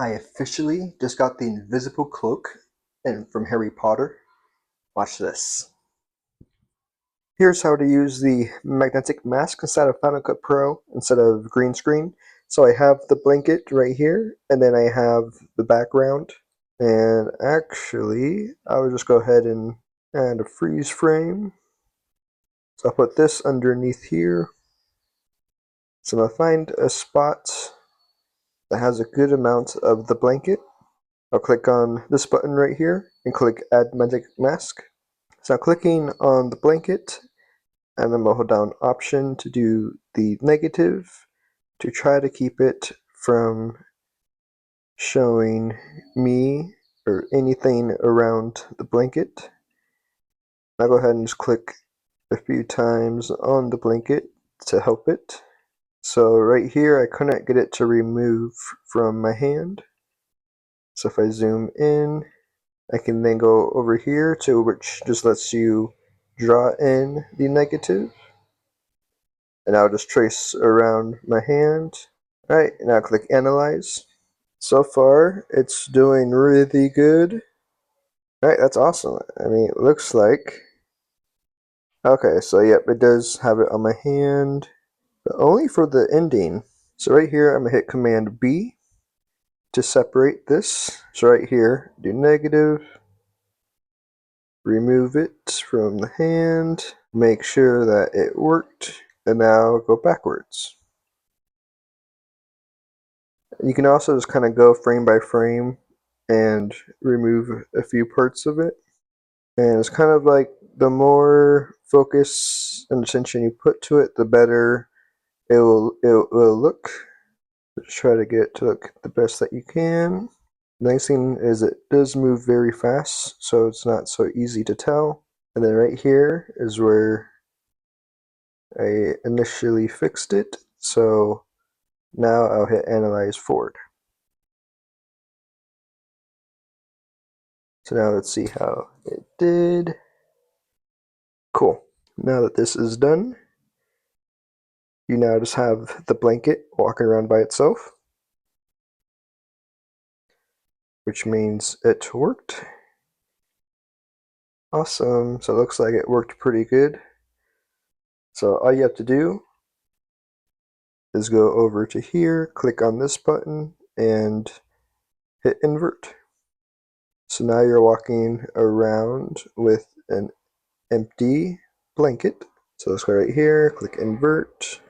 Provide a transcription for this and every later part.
I officially just got the invisible cloak from Harry Potter. Watch this. Here's how to use the magnetic mask inside of Final Cut Pro instead of green screen. So I have the blanket right here, and then I have the background. And actually, I will just go ahead and add a freeze frame. So I'll put this underneath here. So I'm going to find a spot that has a good amount of the blanket. I'll click on this button right here and click Add Magic Mask. So clicking on the blanket, and then I'll hold down Option to do the negative to try to keep it from showing me or anything around the blanket. I'll go ahead and just click a few times on the blanket to help it. So right here I couldn't get it to remove from my hand. So if I zoom in, I can then go over here to which just lets you draw in the negative. And I'll just trace around my hand. Alright, now click Analyze. So far, it's doing really good. Alright, that's awesome. I mean, it looks like... Okay, so yep, it does have it on my hand. But only for the ending. So right here, I'm going to hit Command B to separate this. So right here, do negative. Remove it from the hand. Make sure that it worked. And now go backwards. You can also just kind of go frame by frame and remove a few parts of it. And it's kind of like the more focus and attention you put to it, the better it will look. Just try to get it to look the best that you can. The nice thing is it does move very fast, so it's not so easy to tell. And then right here is where I initially fixed it. So now I'll hit Analyze Forward. So now let's see how it did. Cool. Now that this is done, you now just have the blanket walking around by itself, which means it worked. Awesome. So it looks like it worked pretty good. So all you have to do is go over to here, click on this button, and hit invert. So now you're walking around with an empty blanket. So let's go right here, click invert.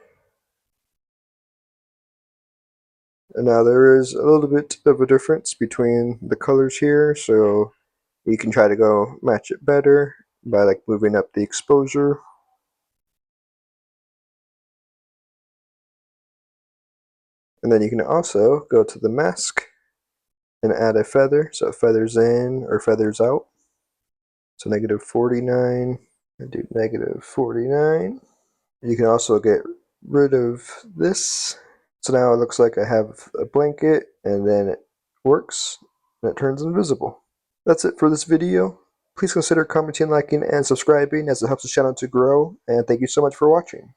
And now there is a little bit of a difference between the colors here, so you can try to go match it better by like moving up the exposure. And then you can also go to the mask and add a feather, so it feathers in or feathers out. So negative 49, and do negative 49. You can also get rid of this. So now it looks like I have a blanket and then it works and it turns invisible. That's it for this video. Please consider commenting, liking, and subscribing as it helps the channel to grow, and thank you so much for watching.